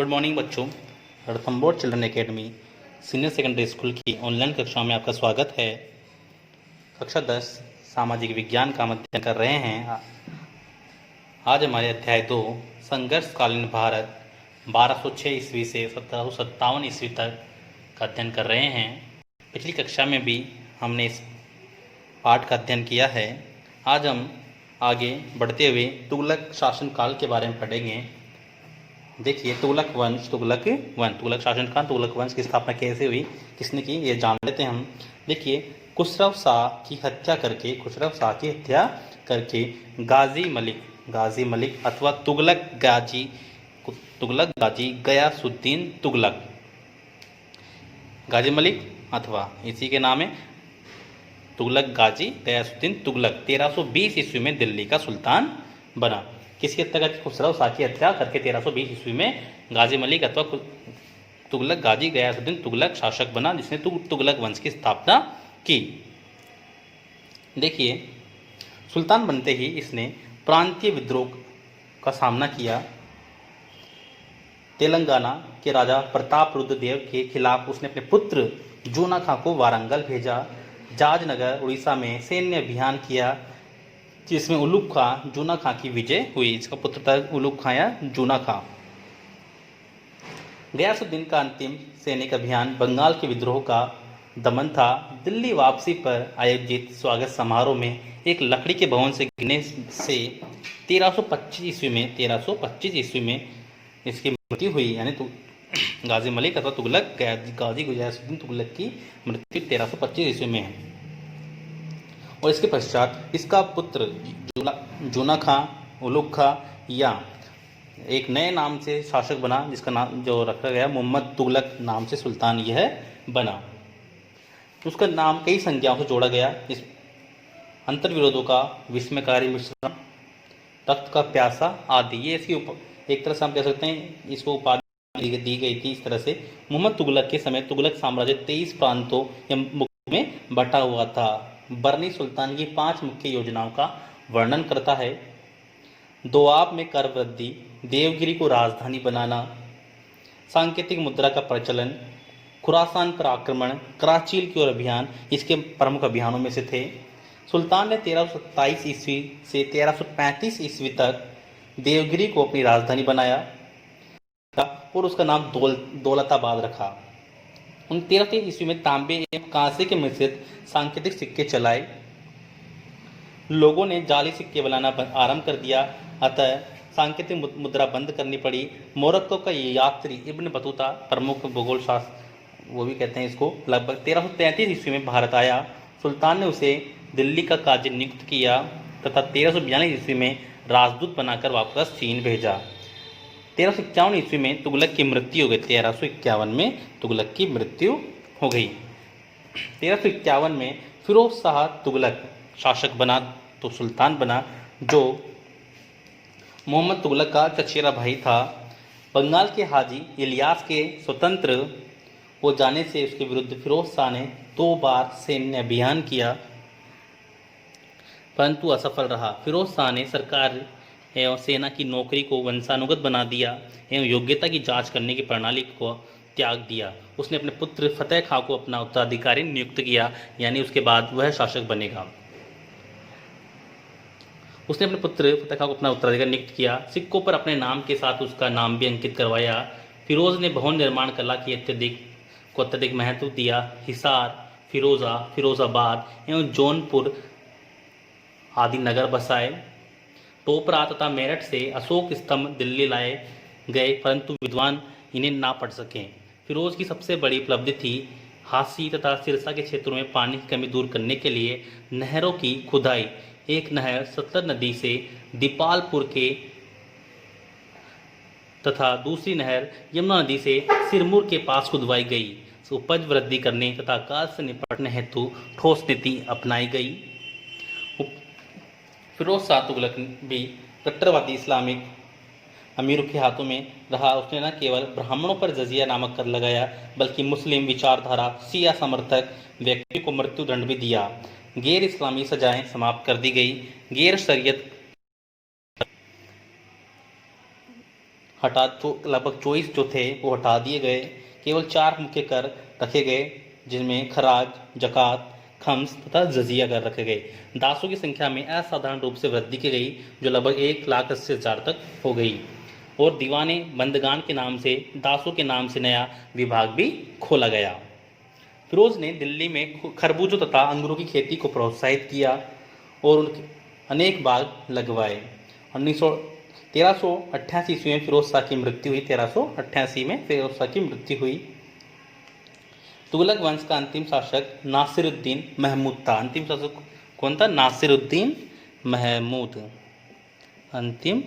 Good morning बच्चों। Ranthambore children academy senior secondary school की online कक्षाओं में आपका स्वागत है। कक्षा 10 सामाजिक विज्ञान का हम अध्ययन कर रहे हैं। आज हमारे अध्याय 2 संघर्षकालीन भारत 1206 ईस्वी से 1757 ईस्वी तक का अध्ययन कर रहे हैं। पिछली कक्षा में भी हमने इस पाठ का अध्ययन किया है। आज हम आगे बढ़ते हुए तुगलक शासनकाल के बारे में पढ़ेंगे। देखिए, तुगलक शासनकाल, तुगलक वंश की स्थापना कैसे हुई, किसने की, ये जान लेते हैं हम। देखिए, खुसरो शाह की हत्या करके गाजी मलिक अथवा तुगलक गाजी गयासुद्दीन तुगलक, गाजी मलिक अथवा इसी के नाम है तुगलक गाजी गयासुद्दीन तुगलक 1320 ईस्वी में दिल्ली का सुल्तान बना। किसकी हत्या करके? खुसरो शाह की हत्या करके 1320 ईस्वी में गाजी मलिक अथवा तुगलक गाजी गयासुद्दीन तुगलक शासक बना, जिसने तुगलक वंश की स्थापना की। देखिए, सुल्तान बनते ही इसने प्रांतीय विद्रोह का सामना किया। तेलंगाना के राजा प्रतापरुद्र देव के खिलाफ उसने अपने पुत्र जूना खां को वारंगल भेजा। जाजनगर उड़ीसा में सैन्य अभियान किया, जिसमें उलूग खां जूना खां की विजय हुई। इसका पुत्र था उलूग खां या जूना खां। गयासुद्दीन का अंतिम सैनिक अभियान बंगाल के विद्रोह का दमन था। दिल्ली वापसी पर आयोजित स्वागत समारोह में एक लकड़ी के भवन से गिरने से 1325 ईस्वी में इसकी मृत्यु हुई। यानी गाजी मलिक अथवा तुगलक गाजी गयासुद्दीन तुगलक की मृत्यु 1325 ईस्वी में है। और इसके पश्चात इसका पुत्र जूना खां, उलूग खां या एक नए नाम से शासक बना, जिसका नाम जो रखा गया मोहम्मद तुगलक नाम से सुल्तान यह बना। उसका नाम कई संज्ञाओं से जोड़ा गया। इस अंतर्विरोधों का विस्मयकारी मिश्रण, तख्त का प्यासा आदि, ये इसकी एक तरह से हम कह सकते हैं इसको उपाधि दी गई थी। इस तरह से मोहम्मद तुगलक के समय तुगलक साम्राज्य 23 प्रांतों या मुल्कों में बटा हुआ था। बरनी सुल्तान की 5 मुख्य योजनाओं का वर्णन करता है। दोआब में कर वृद्धि, देवगिरी को राजधानी बनाना, सांकेतिक मुद्रा का प्रचलन, खुरासान पर आक्रमण, कराचील की ओर अभियान इसके प्रमुख अभियानों में से थे। सुल्तान ने 1327 ईस्वी से 1335 ईस्वी तक देवगिरी को अपनी राजधानी बनाया और उसका नाम दौलताबाद रखा। 1323 ईस्वी में तांबे एवं कांसे के मिश्रित सांकेतिक सिक्के चलाए। लोगों ने जाली सिक्के बनाना आरंभ कर दिया, अतः सांकेतिक मुद्रा बंद करनी पड़ी। मोरक्को का यात्री इब्न बतूता, प्रमुख भूगोल शास्त्र वो भी कहते हैं इसको, लगभग 1333 ईस्वी में भारत आया। सुल्तान ने उसे दिल्ली का काजी नियुक्त किया तथा 1342 ईस्वी में राजदूत बनाकर वापस चीन भेजा। 1351 ईस्वी में तुगलक की मृत्यु हो गई। 1351 में तुगलक की मृत्यु हो गई। 1351 में फिरोज शाह तुगलक शासक बना, तो सुल्तान बना, जो मोहम्मद तुगलक का चचेरा भाई था। बंगाल के हाजी इलियास के स्वतंत्र हो जाने से उसके विरुद्ध फिरोज शाह ने 2 बार सैन्य अभियान किया, परंतु असफल रहा। फिरोज शाह ने सरकार एवं सेना की नौकरी को वंशानुगत बना दिया एवं योग्यता की जांच करने की प्रणाली को त्याग दिया। उसने अपने पुत्र फतेह खां को अपना उत्तराधिकारी नियुक्त किया, यानी उसके बाद वह शासक बनेगा। उसने अपने पुत्र फतेह खां को अपना उत्तराधिकारी नियुक्त किया। सिक्कों पर अपने नाम के साथ उसका नाम भी अंकित करवाया। फिरोज ने भवन निर्माण कला की अत्यधिक महत्व दिया। हिसार, फिरोजाबाद एवं जौनपुर आदि नगर बसाए। टोपरा तथा मेरठ से अशोक स्तंभ दिल्ली लाए गए, परंतु विद्वान इन्हें ना पढ़ सके। फिरोज की सबसे बड़ी उपलब्धि थी हासी तथा सिरसा के क्षेत्रों में पानी की कमी दूर करने के लिए नहरों की खुदाई। एक नहर सतलज नदी से दीपालपुर के तथा दूसरी नहर यमुना नदी से सिरमौर के पास खुदवाई गई। उपज वृद्धि करने तथा अकाल से निपटने हेतु ठोस नीति अपनाई गई। फिरोज शाह तुगलक भी कट्टरवादी इस्लामिक अमीरों के हाथों में रहा। उसने न केवल ब्राह्मणों पर जजिया नामक कर लगाया, बल्कि मुस्लिम विचारधारा शिया समर्थक व्यक्ति को मृत्यु दंड भी दिया। गैर इस्लामी सजाएं समाप्त कर दी गई। गैर शरीयत हटा तो लगभग 24 जो थे वो हटा दिए गए। केवल 4 मुख्य कर रखे गए, जिनमें खराज, जकात, खम्स तथा जजिया कर रखे गए। दासों की संख्या में असाधारण रूप से वृद्धि की गई, जो लगभग 1,80,000 तक हो गई। और दीवाने बंदगान के नाम से दासों के नाम से नया विभाग भी खोला गया। फिरोज ने दिल्ली में खरबूजों तथा अंगूरों की खेती को प्रोत्साहित किया और उनके अनेक बाग लगवाए। 1388 ईस्वी में फिरोज शाह की मृत्यु हुई। 1388 में फिरोज शाह की मृत्यु हुई। तुगलक वंश का अंतिम शासक नासिरुद्दीन महमूद था। अंतिम शासक कौन था? नासिरुद्दीन महमूद अंतिम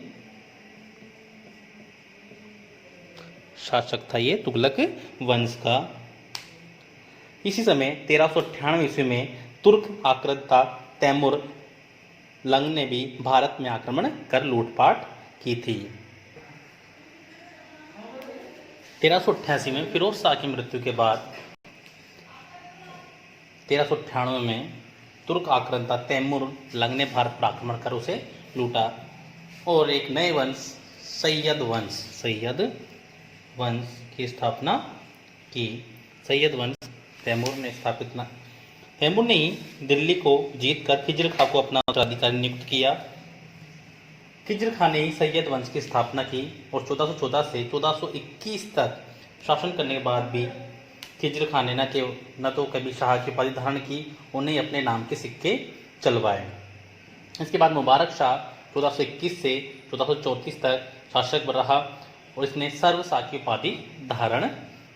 शासक था ये तुगलक वंश का। इसी समय 1398 ईस्वी में तुर्क आक्रांता तैमूर लंग ने भी भारत में आक्रमण कर लूटपाट की थी। 1388 में फिरोज शाह की मृत्यु के बाद 1398 में तुर्क आक्रांता तैमूर लंग ने भारत पर आक्रमण कर उसे लूटा और एक नए वंश सैयद वंश की स्थापना की। सैयद वंश तैमूर ने स्थापित न तैमूर ने ही दिल्ली को जीतकर खिज्र खां को अपना उत्तराधिकारी नियुक्त किया। खिज्र खां ने ही सैयद वंश की स्थापना की और 1414 से 1421 तक शासन करने के बाद भी खिज्र खां ने न तो कभी शाह की उपाधि धारण की, उन्हें अपने नाम के सिक्के चलवाए। इसके बाद मुबारक शाह 1421 से 1434 तक शासक रहा और इसने सर्व शाह की उपाधि धारण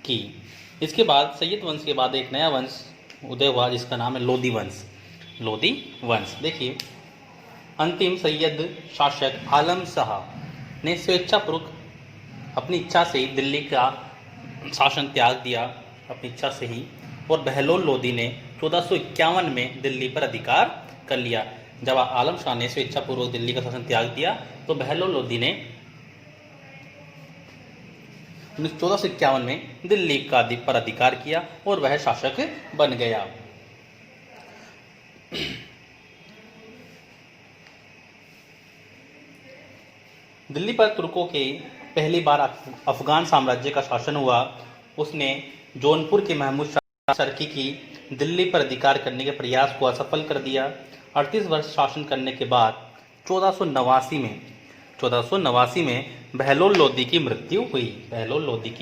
की। इसके बाद सैयद वंश के बाद एक नया वंश उदय हुआ, जिसका नाम है लोधी वंश। देखिए, अंतिम सैयद शासक आलम शाह ने स्वेच्छापूर्वक अपनी इच्छा से ही दिल्ली का शासन त्याग दिया, अपनी इच्छा से ही, और बहलोल लोधी ने 1451 में दिल्ली पर अधिकार कर लिया। जब आलम शाह ने स्वेच्छापूर्वक दिल्ली का शासन त्याग दिया तो बहलोल लोधी ने 1451 में दिल्ली का पर अधिकार किया और वह शासक बन गया। दिल्ली पर तुर्कों के पहली बार अफगान साम्राज्य का शासन हुआ। उसने जौनपुर के महमूद शाह शर्की की दिल्ली पर अधिकार करने के प्रयास को असफल कर दिया। 38 वर्ष शासन करने के बाद 1489 में बहलोल लोधी की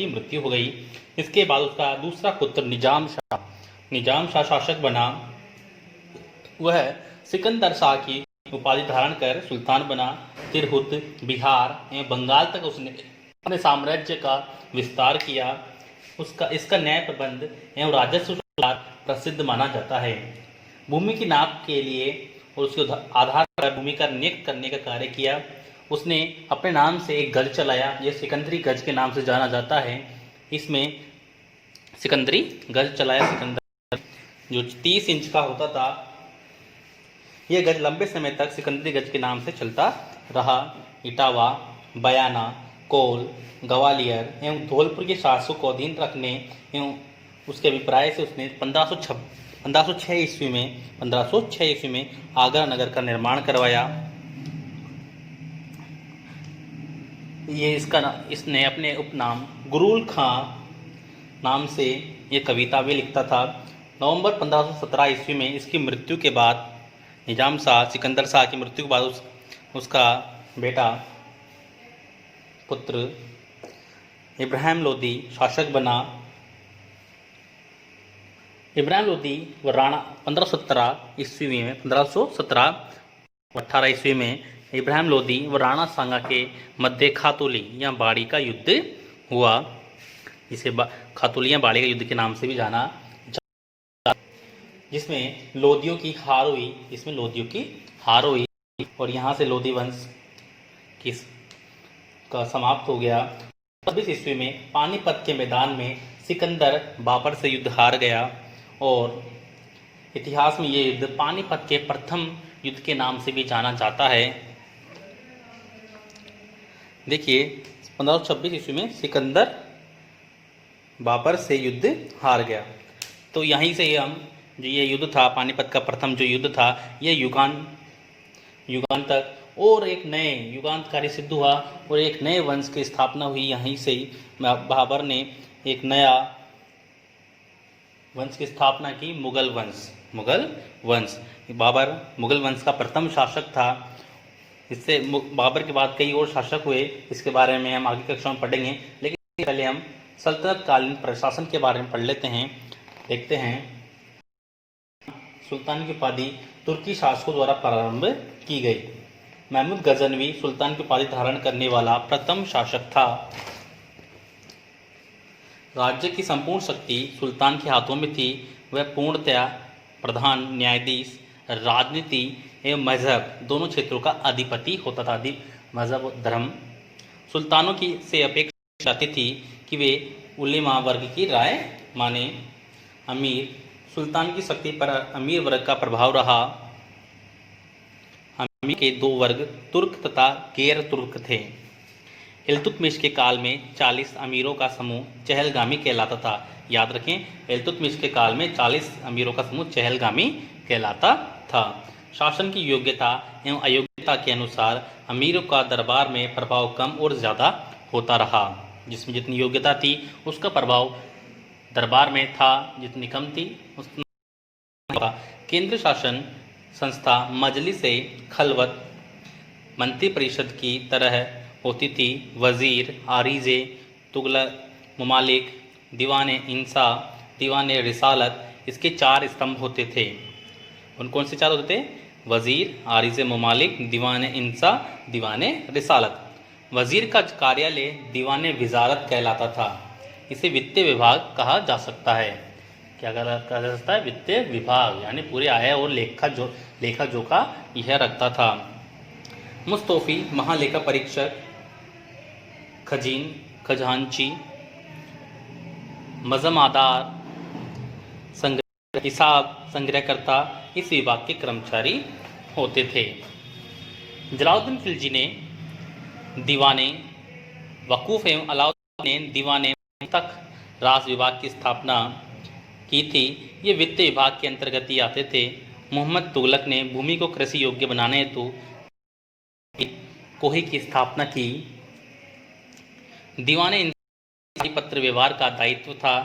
मृत्यु हो गई। इसके बाद उसका दूसरा पुत्र निजाम शाह शासक बना। वह सिकंदर शाह की उपाधि धारण कर सुल्तान बना। तिरहुत, बिहार एवं बंगाल तक उसने अपने साम्राज्य का विस्तार किया। इसका न्याय प्रबंध एवं राजस्व प्रसिद्ध माना जाता है। भूमि की नाप के लिए और उसके आधार पर भूमि का नियुक्त करने का कार्य किया। उसने अपने नाम से एक गज चलाया, यह सिकंदरी गज के नाम से जाना जाता है। इसमें सिकंदरी गज चलाया। सिकंदर जो 30 इंच का होता था, यह गज लंबे समय तक सिकंदरी गज के नाम से चलता रहा। इटावा, बयाना, कोल, ग्वालियर एवं धौलपुर के शासकों को अधीन रखने एवं उसके अभिप्राय से उसने 1506 ईस्वी में आगरा नगर का निर्माण करवाया। इसने अपने उपनाम गुरुल खां नाम से ये कविता भी लिखता था। नवंबर 1517 ईस्वी में इसकी मृत्यु के बाद निजाम शाह सिकंदर शाह की मृत्यु के बाद उसका बेटा पुत्र इब्राहिम लोधी शासक बना। इब्राहिम लोधी व राणा 1517 18 ईस्वी में इब्राहिम लोधी व राणा सांगा के मध्य खातूली या बाड़ी का युद्ध हुआ, जिसे खातूली या बाड़ी का युद्ध के नाम से भी जाना जाता, जिसमें लोधियों की हार हुई और यहाँ से लोधी वंश का समाप्त हो गया। 26 ईस्वी में पानीपत के मैदान में सिकंदर बाबर से युद्ध हार गया और इतिहास में ये युद्ध पानीपत के प्रथम युद्ध के नाम से भी जाना जाता है। देखिए, 1526 ईस्वी में सिकंदर बाबर से युद्ध हार गया। तो यहीं से हम जो ये युद्ध था, पानीपत का प्रथम जो युद्ध था, ये युगान तक और एक नए युगांतकारी सिद्ध हुआ और एक नए वंश की स्थापना हुई। यहीं से ही बाबर ने एक नया वंश की स्थापना की, मुगल वंश। मुगल वंश, बाबर मुगल वंश का प्रथम शासक था। इससे बाबर के बाद कई और शासक हुए, इसके बारे में हम आगे कक्षा में पढ़ेंगे। लेकिन पहले हम सल्तनत कालीन प्रशासन के बारे में पढ़ लेते हैं। देखते हैं, सुल्तान की उपाधि तुर्की शासकों द्वारा प्रारंभ की गई। महमूद गजनवी सुल्तान की उपाधि धारण करने वाला प्रथम शासक था। राज्य की संपूर्ण शक्ति सुल्तान के हाथों में थी। वह पूर्णतया प्रधान, न्यायाधीश, राजनीति एवं मजहब दोनों क्षेत्रों का अधिपति होता था। मजहब और धर्म सुल्तानों की से अपेक्षा जाती थी कि वे उलेमा वर्ग की राय माने। अमीर, सुल्तान की शक्ति पर अमीर वर्ग का प्रभाव रहा। अमीर के दो वर्ग तुर्क तथा गैर तुर्क थे। इल्तुतमिश के काल में 40 अमीरों का समूह चहलगामी कहलाता था। याद रखें, इल्तुतमिश के काल में 40 अमीरों का समूह चहलगामी कहलाता था। शासन की योग्यता एवं अयोग्यता के अनुसार अमीरों का दरबार में प्रभाव कम और ज़्यादा होता रहा। जिसमें जितनी योग्यता थी उसका प्रभाव दरबार में था, जितनी कम थी उतना। केंद्र शासन संस्था मजलिस से खलवत मंत्री परिषद की तरह होती थी। वजीर, आरिजे, तुगलक, ममालिक, दीवान इंसा, दीवान रिसालत, इसके 4 स्तंभ होते थे। उन कौन से 4 होते थे? वजीर, आरिजे, ममालिक, दीवान इंसा, दीवान रिसालत। वजीर का कार्यालय दीवान विजारत कहलाता था। इसे वित्तीय विभाग कहा जा सकता है। क्या कहा जा सकता है? वित्तीय विभाग, यानी पूरे आय और लेखा जोखा यह रखता था। मुस्तौफी महालेखा परीक्षक, खजांची, मजमादार, हिसाब संग्रहकर्ता इस विभाग के कर्मचारी होते थे। जलालुद्दीन खिलजी ने दीवाने वकूफ एवं अलाउद्दीन ने दीवाने तक राज विभाग की स्थापना की थी। ये वित्तीय विभाग के अंतर्गत ही आते थे। मोहम्मद तुगलक ने भूमि को कृषि योग्य बनाने हेतु कोही की स्थापना की। दीवाने पत्र व्यवहार का दायित्व था।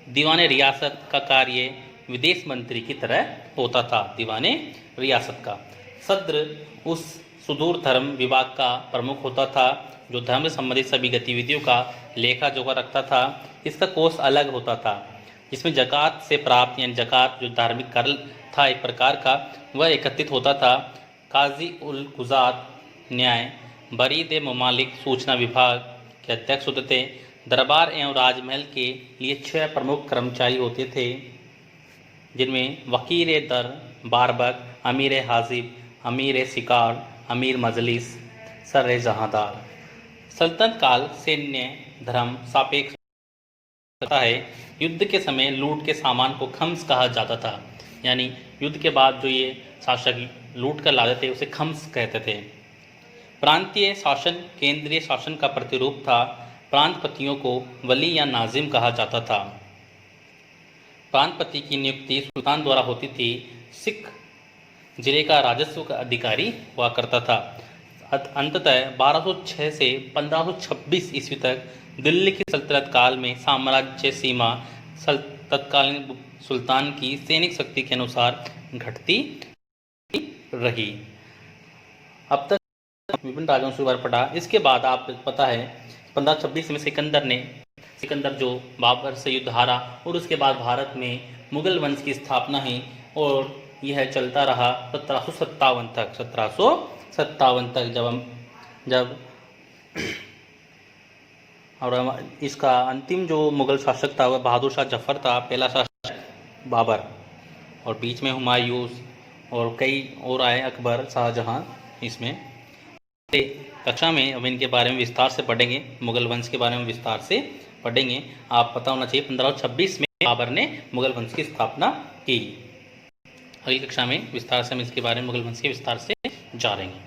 दीवाने रियासत का कार्य विदेश मंत्री की तरह होता था। दीवाने रियासत का सद्र उस सुदूर धर्म विभाग का प्रमुख होता था, जो धर्म से संबंधित सभी गतिविधियों का लेखा जोखा रखता था। इसका कोष अलग होता था, जिसमें जकात से प्राप्त यानी जकात जो धार्मिक कर था एक प्रकार का, वह एकत्रित होता था। काजी उल गुजात न्याय, बरीद ममालिक सूचना विभाग के अध्यक्ष होते थे। दरबार एवं राजमहल के लिए 6 प्रमुख कर्मचारी होते थे, जिनमें वकील दर, बारबक, अमीर हाजिब, अमीर शिकार, अमीर मजलिस, सर जहांदार। सल्तनत काल सैन्य धर्म सापेक्ष होता है। युद्ध के समय लूट के सामान को खम्स कहा जाता था, यानी युद्ध के बाद जो ये शासक लूट कर लाते थे उसे खम्स कहते थे। प्रांतीय शासन केंद्रीय शासन का प्रतिरूप था। प्रांतपतियों को वली या नाजिम कहा जाता था। प्रांतपति की नियुक्ति सुल्तान द्वारा होती थी। सिख जिले का राजस्व का अधिकारी हुआ करता था। अंततः 1206 से 1526 ईस्वी तक दिल्ली की सल्तनत काल में साम्राज्य सीमा तत्कालीन सुल्तान की सैनिक शक्ति के अनुसार घटती रही। अब तक विभिन्न राजवंशों के बारे में पढ़ा। इसके बाद आप पता है 1526 में सिकंदर जो बाबर से युद्ध हारा और उसके बाद भारत में मुगल वंश की स्थापना हुई और यह चलता रहा 1757 तक। 1757 तक जब और इसका अंतिम जो मुगल शासक था वह बहादुर शाह जफर था, पहला शासक बाबर, और बीच में हुमायूं और कई और आए, अकबर, शाहजहां। इसमें कक्षा में अब इनके बारे में विस्तार से पढ़ेंगे, मुगल वंश के बारे में विस्तार से पढ़ेंगे। आप पता होना चाहिए 1526 में बाबर ने मुगल वंश की स्थापना की। अगली कक्षा में विस्तार से हम इसके बारे में मुगल वंश के विस्तार से जानेंगे।